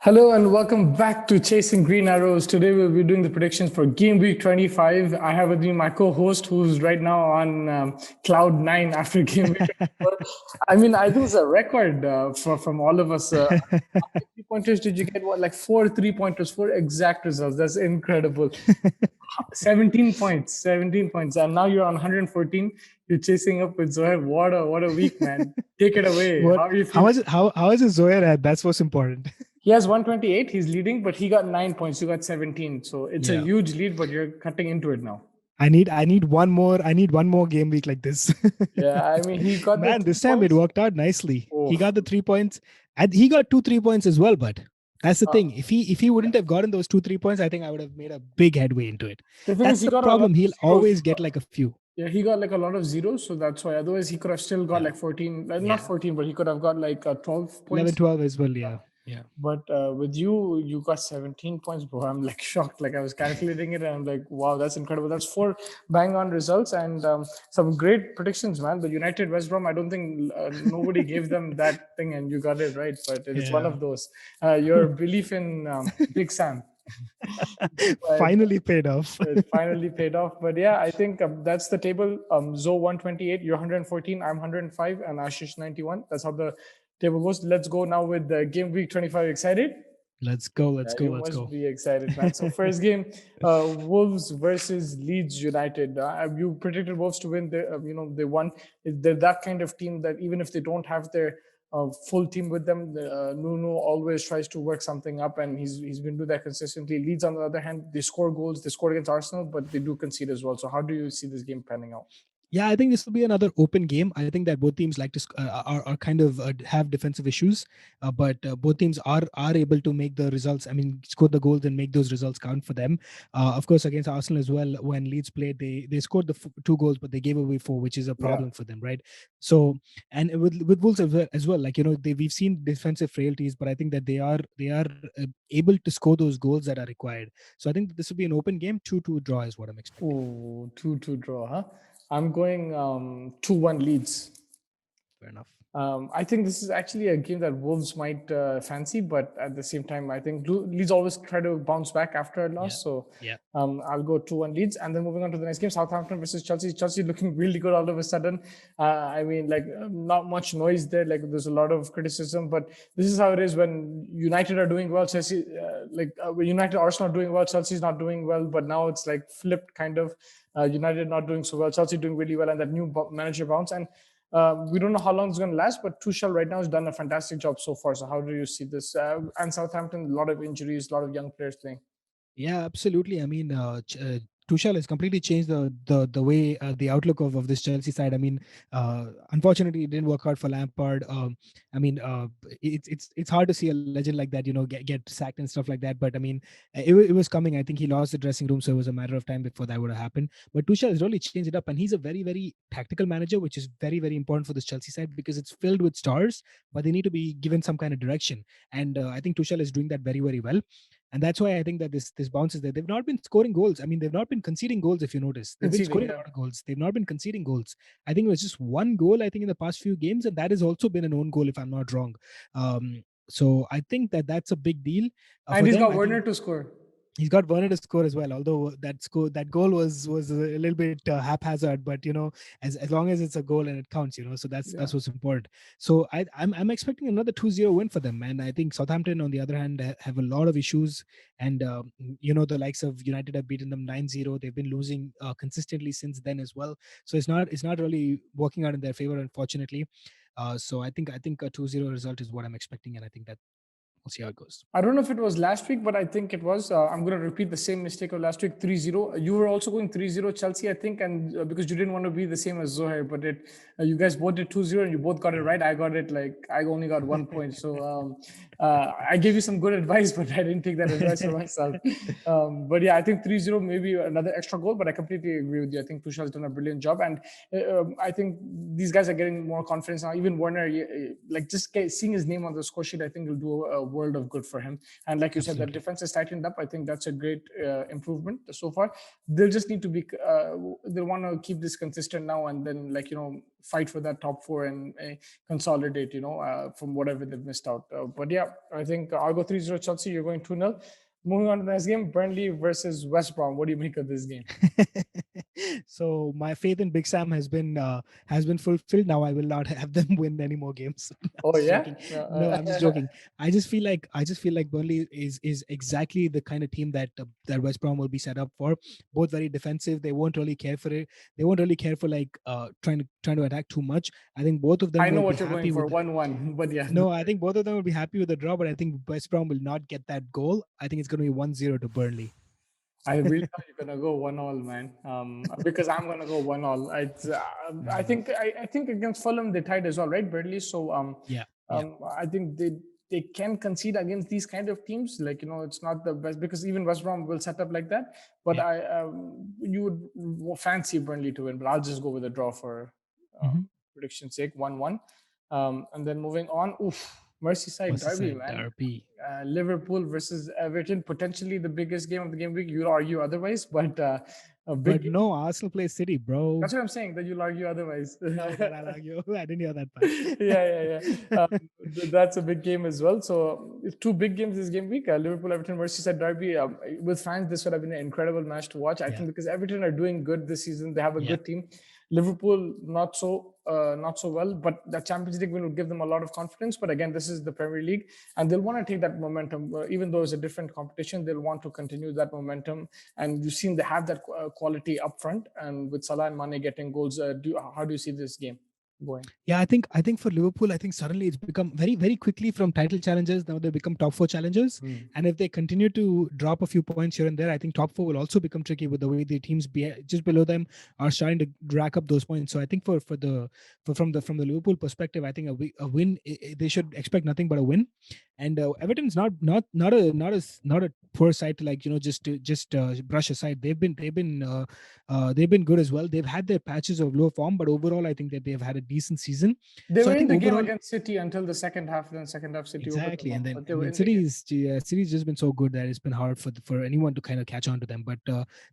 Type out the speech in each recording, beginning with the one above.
Hello and welcome back to Chasing Green Arrows. Today we'll be doing the predictions for Game Week 25. I have with me my co-host who's right now on cloud nine after Game Week 24. I think it's a record from all of us. How many 3 pointers did you get? What, like 4 3 pointers, four exact results? That's incredible. 17 points, 17 points. And now you're on 114. You're chasing up with Zohair. What a week, man. Take it away. What? How are you How feeling? is it? How is it Zoya at? That's what's important. He has 128. He's leading, but he got 9 points. You got 17. So it's a Yeah. huge lead, but you're cutting into it now. I need one more. I need one more game week like this. Yeah, he got the Man, three this time it points. worked out nicely. Oh, He got the 3 points, and he got 2 3 points as well. But that's the uh, thing. If he wouldn't have gotten those 2 3 points, I think I would have made a big headway into it. the thing is, That's he the got a lot problem. of He'll zeros. always get like a few. Yeah, he got like a lot of zeros, so that's why. Otherwise, he could have still got Yeah. like 14, not Yeah. 14, but he could have got like 12 11, points. 12 as well. Yeah. Yeah. But with you, you got 17 points, bro. I'm like shocked. Like I was calculating it and I'm like, wow, that's incredible. That's four bang on results and some great predictions, man. The United West Brom, I don't think nobody gave them that thing and you got it right, but it is one Yeah. of those. Your belief in Big Sam. Finally paid off. It finally paid off. But yeah, I think that's the table. Zoe 128, you're 114, I'm 105, and Ashish 91. That's how the table goes. Let's go now with the game week 25. Excited? Let's go. Let's Yeah, go. you Let's must go. be excited, man. So first game, Wolves versus Leeds United. You predicted Wolves to win. They won. They're that kind of team that even if they don't have their full team with them, Nuno always tries to work something up, and he's been doing that consistently. Leeds, on the other hand, they score goals. They score against Arsenal, but they do concede as well. So how do you see this game panning out? Yeah, I think this will be another open game. I think that both teams like to are kind of have defensive issues, but both teams are able to make the results. I mean, score the goals and make those results count for them. Of course, against Arsenal as well, when Leeds played, they scored the 2 goals, but they gave away 4, which is a Yeah. problem for them, right? So, and with Wolves as well, like we've seen defensive frailties, but I think that they are able to score those goals that are required. So I think that this will be an open game. 2-2 draw is what I'm expecting. Oh, 2-2 draw, huh? I'm going 2-1 Leeds. Fair enough. I think this is actually a game that Wolves might fancy, but at the same time, I think Leeds always try to bounce back after a loss. Yeah. So Yeah. I'll go 2-1 Leeds. And then moving on to the next game, Southampton versus Chelsea. Chelsea looking really good all of a sudden. Not much noise there. Like there's a lot of criticism, but this is how it is when United are doing well. Chelsea, when United, Arsenal are doing well, Chelsea's not doing well. But now it's like flipped kind of. United not doing so well, Chelsea doing really well, and that new manager bounce. And we don't know how long it's going to last, but Tuchel right now has done a fantastic job so far. So how do you see this? And Southampton, a lot of injuries, a lot of young players playing. Yeah, absolutely. I mean, Tuchel has completely changed the way the outlook of this Chelsea side. I mean, unfortunately, it didn't work out for Lampard. I mean, it's hard to see a legend like that, get sacked and stuff like that. But I mean, it was coming. I think he lost the dressing room, so it was a matter of time before that would have happened. But Tuchel has really changed it up, and he's a very very tactical manager, which is very very important for this Chelsea side because it's filled with stars, but they need to be given some kind of direction. And I think Tuchel is doing that very very well. And that's why I think that this bounce is there. They've not been scoring goals. I mean, they've not been conceding goals. If you notice, they've been Conceding, scoring a yeah. lot of goals. They've not been conceding goals. I think it was just one goal. I think in the past few games, and that has also been an own goal, if I'm not wrong. So I think that that's a big deal And for he's them. got I Werner think to score. he's got Werner to score as well. Although that goal was a little bit haphazard, but as long as it's a goal and it counts, so Yeah. that's what's important. So I'm expecting another 2-0 win for them, and I think Southampton on the other hand have a lot of issues, and the likes of United have beaten them 9-0. They've been losing consistently since then as well. So it's not really working out in their favor, unfortunately. So I think a 2-0 result is what I'm expecting, and I think that we'll see how it goes. I don't know if it was last week, but I think it was. I'm going to repeat the same mistake of last week, 3-0. You were also going 3-0 Chelsea, I think, and because you didn't want to be the same as Zohair, but you guys both did 2-0 and you both got it right. I got it I only got 1 point. So I gave you some good advice, but I didn't take that advice for myself. But yeah, I think 3-0, maybe another extra goal, but I completely agree with you. I think Tuchel has done a brilliant job. And I think these guys are getting more confidence now. Even Werner, like just seeing his name on the score sheet, I think will do world of good for him. And like you said, the Absolutely. defense is tightened up. I think that's a great improvement so far. They'll just need to be, they want to keep this consistent now and then, like, fight for that top four and consolidate, from whatever they've missed out. But yeah, I think I'll go 3-0 Chelsea. You're going 2-0. Moving on to the next game, Burnley versus West Brom. What do you make of this game? So my faith in Big Sam has been fulfilled. Now I will not have them win any more games. I'm Oh just yeah. joking. No, I'm just joking. I just feel like Burnley is exactly the kind of team that West Brom will be set up for. Both very defensive. They won't really care for it. They won't really care for like trying to attack too much. I think both of them I know will be what you're going happy for, with. 1-1. But yeah, No, I think both of them will be happy with the draw, but I think West Brom will not get that goal. I think it's going to be 1-0 to Burnley. I really thought you're gonna go 1-1, man. Because I'm gonna go 1-1. I Mm, think I think against Fulham they tied as well, right, Burnley? So yeah, yeah, I think they can concede against these kind of teams. Like, it's not the best because even West Brom will set up like that. But yeah. you would fancy Burnley to win, but I'll just go with a draw for Hmm. prediction's sake, 1-1. And then moving on, Merseyside Derby, Merseyside man. Derby. Liverpool versus Everton, potentially the biggest game of the game week. You'll argue otherwise, but a big But game. no, Arsenal plays City, bro. That's what I'm saying. That you'll argue otherwise. Oh, that I'll argue. I didn't hear that part. Yeah. That's a big game as well. So two big games this game week: Liverpool, Everton, Merseyside Derby. With fans, this would have been an incredible match to watch. I Yeah, think because Everton are doing good this season. They have a yeah. good team. Liverpool not so well, but the Champions League will give them a lot of confidence. But again, this is the Premier League, and they'll want to take that momentum. Even though it's a different competition, they'll want to continue that momentum. And you've seen they have that quality up front, and with Salah and Mane getting goals, how do you see this game going? Yeah, I think for Liverpool, I think suddenly it's become very, very quickly from title challengers. Now they become top four challengers. Mm. And if they continue to drop a few points here and there, I think top four will also become tricky with the way the teams just below them are starting to rack up those points. So I think from the Liverpool perspective, I think a win, they should expect nothing but a win. And Everton's not a poor side to, like, just brush aside. They've been good as well. They've had their patches of low form, but overall, I think that they've had a decent season. They So were I in think the game overall, against City until the second half. Then second half, City opened them exactly, and up, then but they and were then in the game. City's just been so good that it's been hard for anyone to kind of catch on to them. But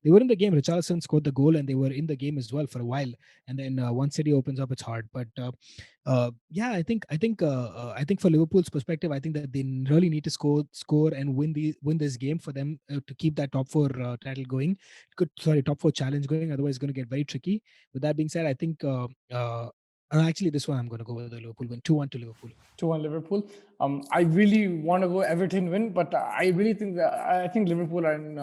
they were in the game. Richarlison scored the goal, and they were in the game as well for a while. And then once City opens up, it's hard. But yeah, I think for Liverpool's perspective, I think that they really need to score and win this game for them to keep that top four title going. Top four challenge going. Otherwise, it's going to get very tricky. With that being said, I think actually this one I'm going to go with the Liverpool win, 2-1 to Liverpool. 2-1 Liverpool. I really want to go Everton win, but I really think that I think Liverpool and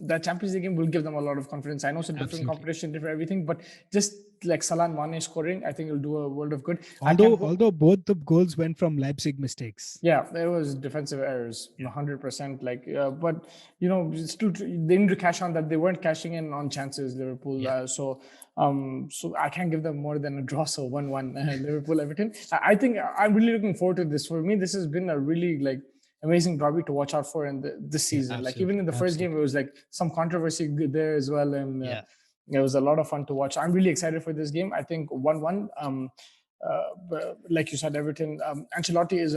that Champions League game will give them a lot of confidence. I know it's a different Absolutely. competition, different everything, but just like Salah and Mane scoring, I think it'll do a world of good. I Although can go. although both the goals went from Leipzig mistakes. Yeah, there was defensive errors, Yeah. 100%. Like, but still, they need to cash on that. They weren't cashing in on chances, Liverpool. Yeah. So I can't give them more than a draw. So 1-1, Liverpool Everton. I think I'm really looking forward to this. For me, this has been a really like amazing derby to watch out for in this Yeah. season. Like even Absolutely. in the first game, it Absolutely. was like some controversy there as well, and Yeah. it was a lot of fun to watch. I'm really excited for this game. I think 1-1. But like you said, Everton. Ancelotti is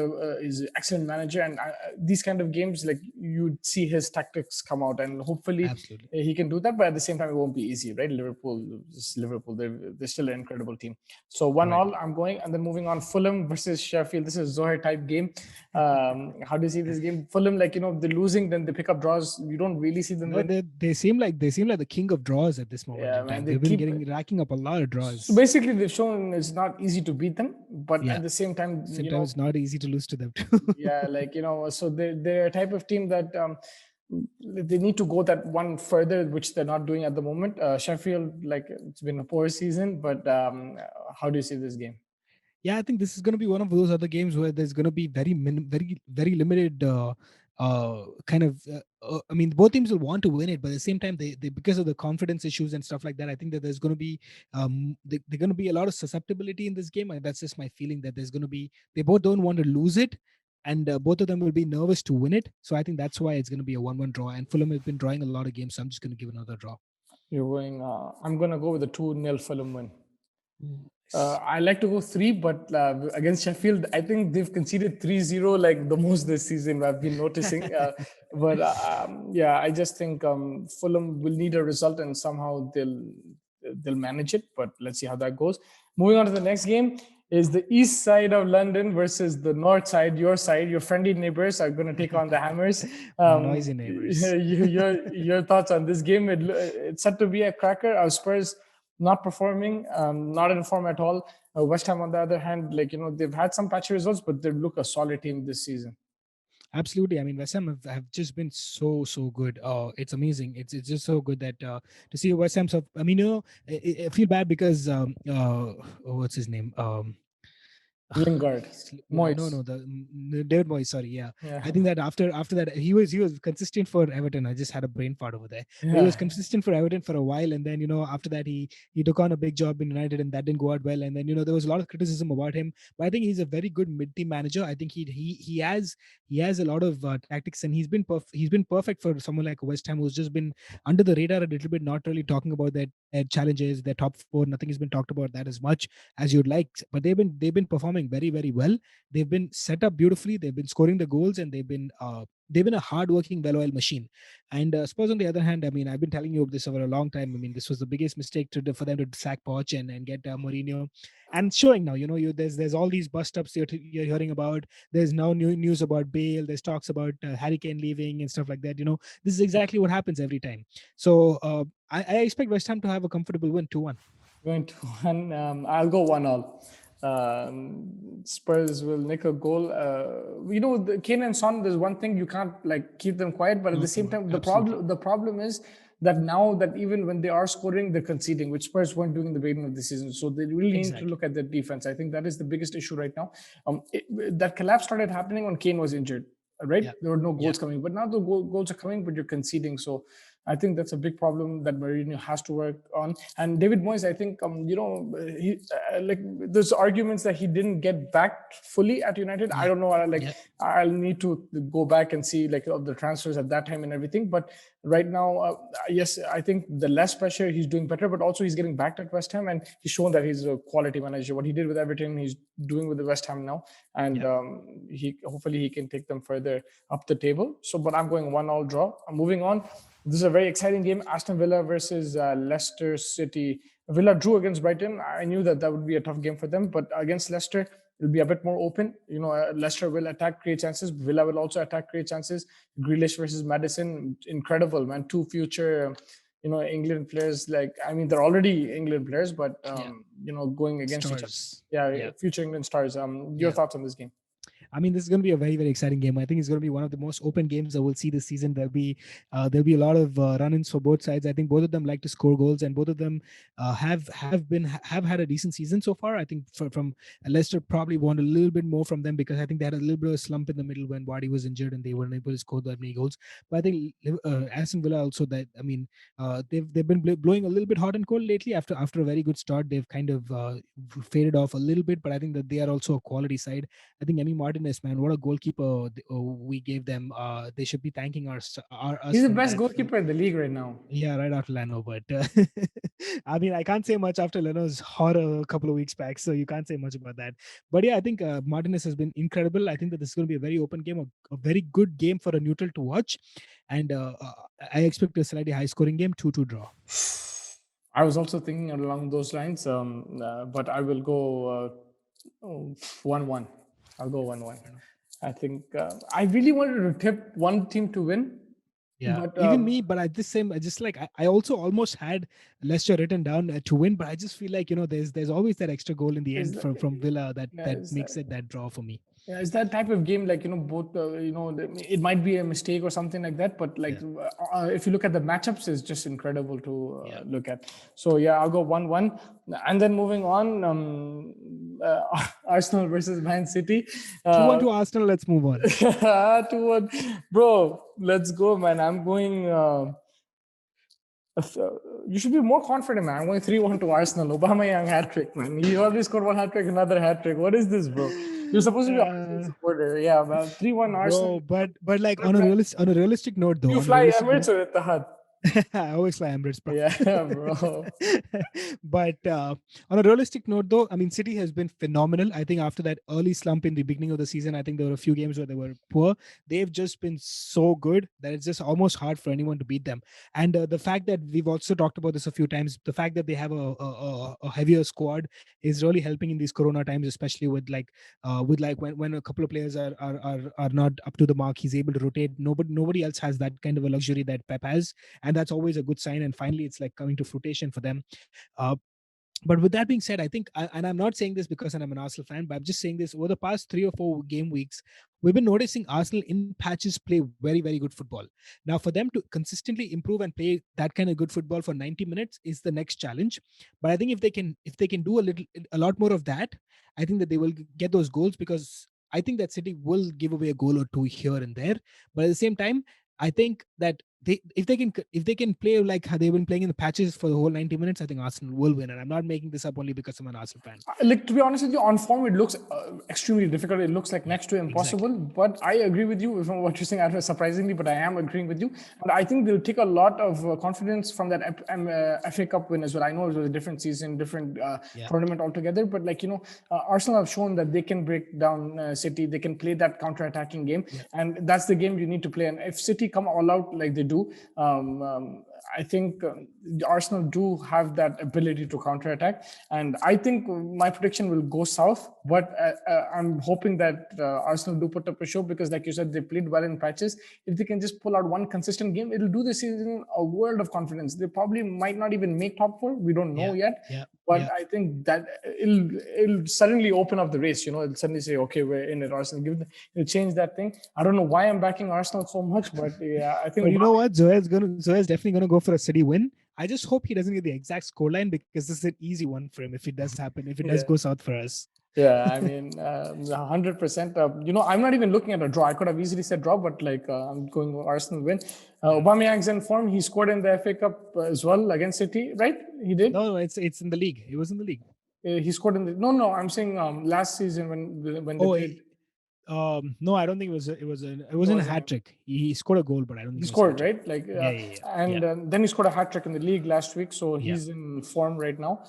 an excellent manager, and these kind of games, like you'd see his tactics come out, and hopefully Absolutely. he can do that. But at the same time, it won't be easy, right? Liverpool. They're still an incredible team. So one Right. all, I'm going, and then moving on. Fulham versus Sheffield. This is Zohar type game. How do you see this game? Fulham, like they're losing, then they pick up draws. You don't really see them No, win. they seem like the king of draws at this moment Yeah, in man. time. They They've been keep. racking up a lot of So draws. basically, they've shown it's not easy to beat them, but Yeah. at the same time, Same time, it's not easy to lose to them too. yeah, like so they're a type of team that they need to go that one further, which they're not doing at the moment. Sheffield, like it's been a poor season, but how do you see this game? Yeah, I think this is going to be one of those other games where there's going to be very very limited kind of. I mean, both teams will want to win it, but at the same time, they because of the confidence issues and stuff like that, I think that there's going to be they're going to be a lot of susceptibility in this game. And that's just my feeling that there's going to be they both don't want to lose it, and both of them will be nervous to win it. So I think that's why it's going to be a 1-1 draw. And Fulham has been drawing a lot of games, so I'm just going to give another draw. You're going. I'm going to go with a 2-0 Fulham win. I like to go three, but against Sheffield, I think they've conceded 3-0 like the most this season. I've been noticing. Yeah, I just think Fulham will need a result and somehow they'll manage it. But let's see how that goes. Moving on to the next game is the east side of London versus the north side. Your side, your friendly neighbors are going to take on the Hammers. My noisy neighbors. Your thoughts on this game? It's set to be a cracker. Our Spurs not performing, not in form at all. West Ham, on the other hand, they've had some patchy results, but they look a solid team this season. Absolutely. I mean, West Ham have just been so good. It's amazing. It's just so good that to see West Ham. So I mean, I feel bad because what's his name? Lingard, Moyes. No, the David Moyes. Sorry, yeah. Yeah. I think that after that he was consistent for Everton. I just had a brain fart over there. But he Yeah. was consistent for Everton for a while, and then after that he took on a big job in United, and that didn't go out well. And then there was a lot of criticism about him, but I think he's a very good mid-team manager. I think he has a lot of tactics, and he's been perfect for someone like West Ham, who's just been under the radar a little bit, not really talking about their challenges, their top four. Nothing has been talked about that as much as you'd like, but they've been performing very well. They've been set up beautifully. They've been scoring the goals, and they've been a hard-working, well-oiled machine. And Spurs, on the other hand, I mean, I've been telling you this over a long time. I mean, this was the biggest mistake for them to sack Poch and get Mourinho, and showing now. There's all these bust-ups you're hearing about. There's now new news about Bale. There's talks about Harry Kane leaving and stuff like that. This is exactly what happens every time. So I expect West Ham to have a comfortable win, 2-1. Going to one. I'll go 1-all. Spurs will nick a goal. The Kane and Son. There's one thing, you can't keep them quiet, but at the same time, the problem is that now that even when they are scoring, they're conceding, which Spurs weren't doing in the beginning of the season. So they really need to look at their defense. I think that is the biggest issue right now. That collapse started happening when Kane was injured, right? There were no goals coming, but now the goals are coming, but you're conceding. So I think that's a big problem that Mourinho has to work on. And David Moyes, I think, there's arguments that he didn't get back fully at United. I don't know. I'll need to go back and see of the transfers at that time and everything. But right now, yes, I think the less pressure, he's doing better. But also, he's getting backed at West Ham, and he's shown that he's a quality manager. What he did with Everton, he's doing with the West Ham now, and hopefully he can take them further up the table. So, but I'm going 1-1 draw. I'm moving on. This is a very exciting game. Aston Villa versus Leicester City. Villa drew against Brighton. I knew that would be a tough game for them, but against Leicester, it'll be a bit more open. Leicester will attack, create chances. Villa will also attack, create chances. Grealish versus Maddison, incredible, man. Two future, England players. They're already England players, but going against Stars. each other. Future England stars. Your thoughts on this game? I mean, this is going to be a very, very exciting game. I think it's going to be one of the most open games that we'll see this season. There'll be a lot of run-ins for both sides. I think both of them like to score goals, and both of them have had a decent season so far. I think from Leicester probably want a little bit more from them, because I think they had a little bit of a slump in the middle when Vardy was injured and they weren't able to score that many goals. But I think Aston Villa also, that they've been blowing a little bit hot and cold lately. After a very good start, they've kind of faded off a little bit. But I think that they are also a quality side. I think Emi Martinez, man, what a goalkeeper we gave them. They should be thanking us. He's the best goalkeeper in the league right now. Yeah, right after Leno. But I mean, I can't say much after Leno's horror a couple of weeks back, so you can't say much about that. But yeah, I think Martinez has been incredible. I think that this is going to be a very open game, a very good game for a neutral to watch, and I expect a slightly high-scoring game, 2-2 draw. I was also thinking along those lines, but I will go 1-1. I'll go 1-1. I think I really wanted to tip one team to win. Yeah, but, even me. But I also almost had Leicester written down to win, but I just feel like there's always that extra goal in the end from Villa that makes it that draw for me. Yeah, it's that type of game, both, it might be a mistake or something like that, but if you look at the matchups, it's just incredible to look at. So yeah, I'll go 1-1. And then moving on, Arsenal versus Man City. 2-1 to Arsenal, let's move on. 2-1. Bro, let's go, man. I'm going... you should be more confident, man. I'm going 3-1 to Arsenal. Aubameyang hat-trick, man. He already scored one hat-trick, another hat-trick. What is this, bro? You're supposed to be a supporter. Yeah, man. 3-1 Arsenal. But on a realistic note, though. You fly Emirates or Etihad? I always fly Emirates, bro. Yeah, bro. But on a realistic note, though, I mean, City has been phenomenal. I think after that early slump in the beginning of the season, I think there were a few games where they were poor. They've just been so good that it's just almost hard for anyone to beat them. And the fact that we've also talked about this a few times, the fact that they have a heavier squad is really helping in these Corona times, especially with like when a couple of players are not up to the mark, he's able to rotate. Nobody else has that kind of a luxury that Pep has, and that's always a good sign. And finally, it's like coming to fruition for them. Uh, but with that being said, I think, and I'm not saying this because I'm an Arsenal fan, but I'm just saying this over the past 3 or 4 game weeks, we've been noticing Arsenal in patches play very, very good football. Now, for them to consistently improve and play that kind of good football for 90 minutes is the next challenge. But I think if they can do a lot more of that, I think that they will get those goals, because I think that City will give away a goal or two here and there. But at the same time, I think that if they can play like how they've been playing in the patches for the whole 90 minutes, I think Arsenal will win. And I'm not making this up only because I'm an Arsenal fan. Like, to be honest with you, on form it looks extremely difficult. It looks like Yeah, next to impossible. exactly. But I agree with you from what you're saying. Surprisingly, but I am agreeing with you, and I think they'll take a lot of confidence from that FA Cup win as well. I know it was a different season, different Yeah, tournament altogether, but Arsenal have shown that they can break down City. They can play that counter-attacking game, yeah, and that's the game you need to play. And if City come all out like they do, I think Arsenal do have that ability to counter-attack, and I think my prediction will go south. But I'm hoping that Arsenal do put up a show, because, like you said, they played well in patches. If they can just pull out one consistent game, it'll do the season a world of confidence. They probably might not even make top four. We don't know yeah, yet. yeah, But yeah. I think that it'll suddenly open up the race. It'll suddenly say, "Okay, we're in it." Arsenal, it'll change that thing. I don't know why I'm backing Arsenal so much, but yeah, I think But you know what? Zoya's definitely gonna go for a City win. I just hope he doesn't get the exact scoreline, because this is an easy one for him if it does happen, if it does yeah. go south for us. Yeah, I mean, 100%. I'm not even looking at a draw. I could have easily said draw, but I'm going with Arsenal win. Yeah. Aubameyang's in form. He scored in the FA Cup as well against City, right? He did. No, it's in the league. It was in the league. He scored in the. No, no. I'm saying last season when they Oh, played. no, I don't think it It wasn't a wasn't hat him. trick. He scored a goal, but I don't think He it was a hat scored, trick. right? Yeah, yeah, yeah, yeah, And then he scored a hat trick in the league last week, so yeah. he's in form right now.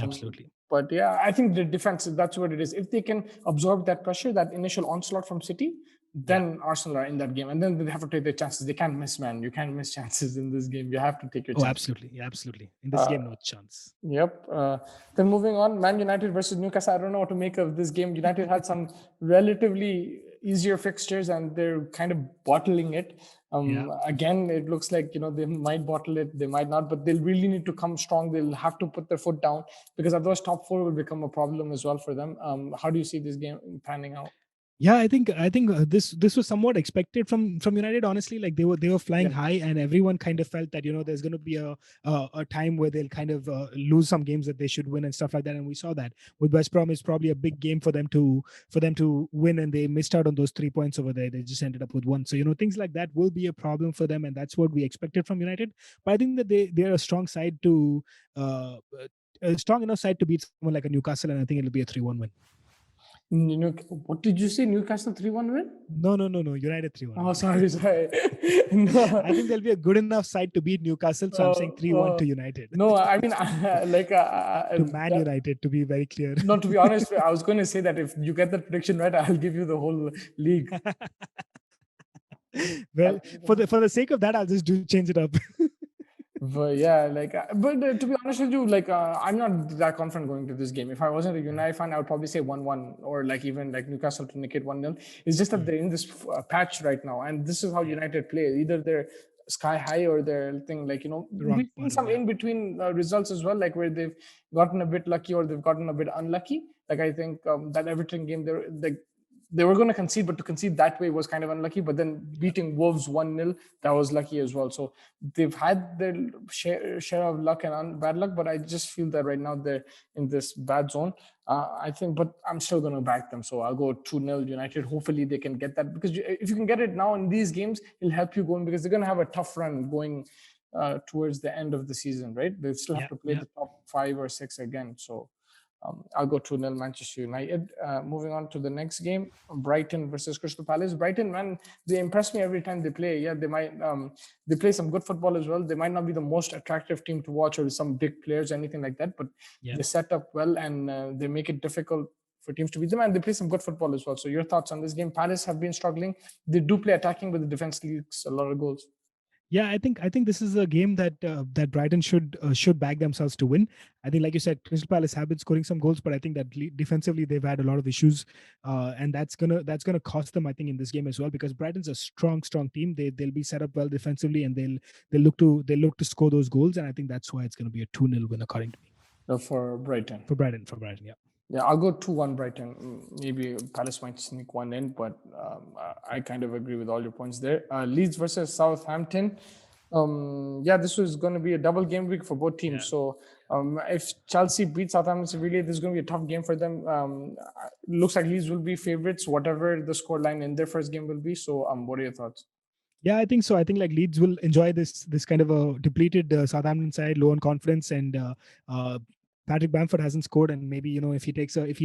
Absolutely. But yeah, I think the defense, that's what it is. If they can absorb that pressure, that initial onslaught from City, Yeah. then Arsenal are in that game, and then they have to take their chances. They can't miss, man. You can't miss chances in this game. You have to take your Oh, chances. absolutely. Yeah, absolutely. In this game, no chance. Yep. Then moving on, Man United versus Newcastle. I don't know what to make of this game. United had some relatively easier fixtures, and they're kind of bottling it. Yeah. Again, it looks like they might bottle it, they might not, but they'll really need to come strong. They'll have to put their foot down, because otherwise top four will become a problem as well for them. How do you see this game panning out? Yeah, I think this was somewhat expected from United. Honestly, like they were flying Yeah. high, and everyone kind of felt that there's going to be a time where they'll kind of lose some games that they should win and stuff like that. And we saw that with West Brom. It's probably a big game for them to win, and they missed out on those 3 points over there. They just ended up with one. So things like that will be a problem for them, and that's what we expected from United. But I think that they're a strong side to a strong enough side to beat someone like a Newcastle, and I think it'll be a 3-1 win. What did you say? Newcastle 3-1 win? No, United 3-1. Oh, sorry. No. I think they'll be a good enough side to beat Newcastle, so I'm saying 3-1 to United. No, I mean, To Man United, to be very clear. no, to be honest, I was going to say that if you get that prediction right, I'll give you the whole league. Well, for the sake of that, I'll just change it up. But yeah, to be honest with you, I'm not that confident going to this game. If I wasn't a United fan, I would probably say 1-1, or even Newcastle to nick it 1-0. It's just that they're in this patch right now, and this is how United play. Either they're sky high or they're thing we've seen some in between results as well, where they've gotten a bit lucky or they've gotten a bit unlucky. I think that Everton game, they were going to concede, but to concede that way was kind of unlucky. But then beating Wolves 1-0, that was lucky as well. So they've had their share of luck and bad luck, but I just feel that right now they're in this bad zone. I think, but I'm still going to back them. So I'll go 2-0 United. Hopefully they can get that, because if you can get it now in these games, it'll help you going, because they're going to have a tough run going towards the end of the season, right? They still have to play the top 5 or 6 again. So I'll go 2-0 Manchester United. Moving on to the next game, Brighton versus Crystal Palace. Brighton, man, they impress me every time they play. Yeah, they play some good football as well. They might not be the most attractive team to watch or some big players, anything like that, but they set up well and they make it difficult for teams to beat them, and they play some good football as well. So your thoughts on this game? Palace have been struggling. They do play attacking, but the defense leaks a lot of goals. Yeah, I think this is a game that Brighton should back themselves to win. I think, like you said, Crystal Palace have been scoring some goals, but I think that defensively they've had a lot of issues, and that's gonna cost them. I think in this game as well, because Brighton's a strong team. They'll be set up well defensively, and they'll look to score those goals, and I think that's why it's going to be a 2-0 win according to me. For Brighton. For Brighton, yeah. Yeah, I'll go 2-1 Brighton. Maybe Palace might sneak one in, but I kind of agree with all your points there. Leeds versus Southampton. This was going to be a double game week for both teams. Yeah. So if Chelsea beats Southampton severely, this is going to be a tough game for them. Looks like Leeds will be favorites, whatever the scoreline in their first game will be. So what are your thoughts? Yeah, I think so. I think like Leeds will enjoy this kind of a depleted Southampton side, low on confidence, and Patrick Bamford hasn't scored, and maybe if he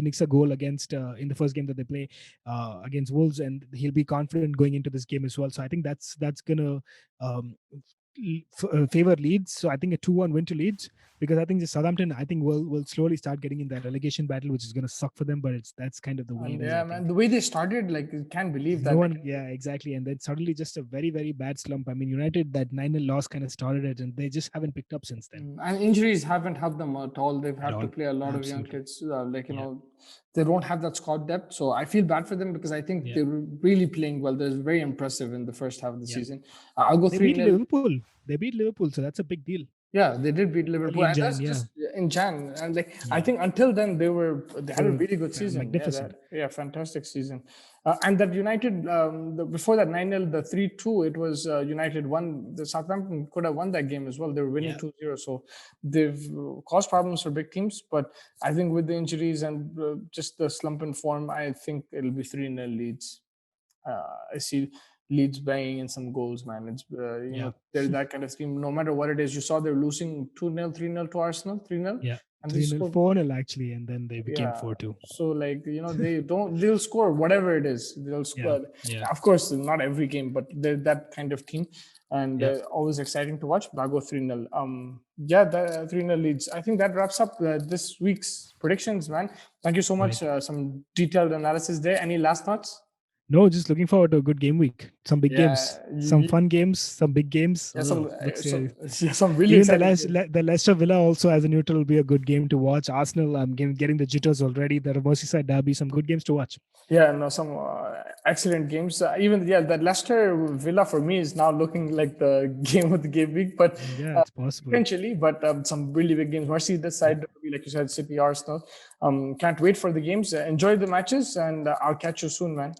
nicks a goal against in the first game that they play against Wolves, and he'll be confident going into this game as well. So I think that's gonna favor Leeds. So I think a 2-1 win to Leeds, because I think the Southampton will slowly start getting in that relegation battle, which is going to suck for them. But that's kind of the way. Yeah, man, the way they started, like, you can't believe that. No one, yeah, exactly. And then suddenly just a very, very bad slump. I mean, United, that 9-0 loss kind of started it, and they just haven't picked up since then. And injuries haven't helped them at all. They've had to play a lot of young kids. They don't have that squad depth. So I feel bad for them, because I think they're really playing well. They're very impressive in the first half of the season. I'll go 3-0. They beat Liverpool. They beat Liverpool, so that's a big deal. Yeah, they did beat Liverpool. In Jan, just in Jan. And I think until then they had a really good season. Magnificent. Fantastic season. And that United, before that 9-0, the 3-2, it was United won. The Southampton could have won that game as well. They were winning 2-0. So they've caused problems for big teams. But I think with the injuries and just the slump in form, I think it'll be 3-0 Leeds. I see Leeds banging in some goals, man. It's they're that kind of team. No matter what it is, you saw they're losing 2-0, 3-0 to Arsenal, 3-0. Yeah, and 3-0, 4-0 actually, and then they became 4-2. So they'll score whatever it is. They'll score. Yeah. Of course, not every game, but they're that kind of team, and always exciting to watch. But I'll go 3-0. The 3-0 Leeds. I think that wraps up this week's predictions, man. Thank you so much. Some detailed analysis there. Any last thoughts? No, just looking forward to a good game week. Some big games, some fun games, some big games. Some really exciting. The Leicester Villa also as a neutral will be a good game to watch. Arsenal, I'm getting the jitters already. The Merseyside Derby, some good games to watch. Yeah, no, some excellent games. The Leicester Villa for me is now looking like the game of the game week, but it's possible potentially. But some really big games. Merseyside Derby, like you said, City, Arsenal. Can't wait for the games. Enjoy the matches, and I'll catch you soon, man.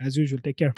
As usual, take care.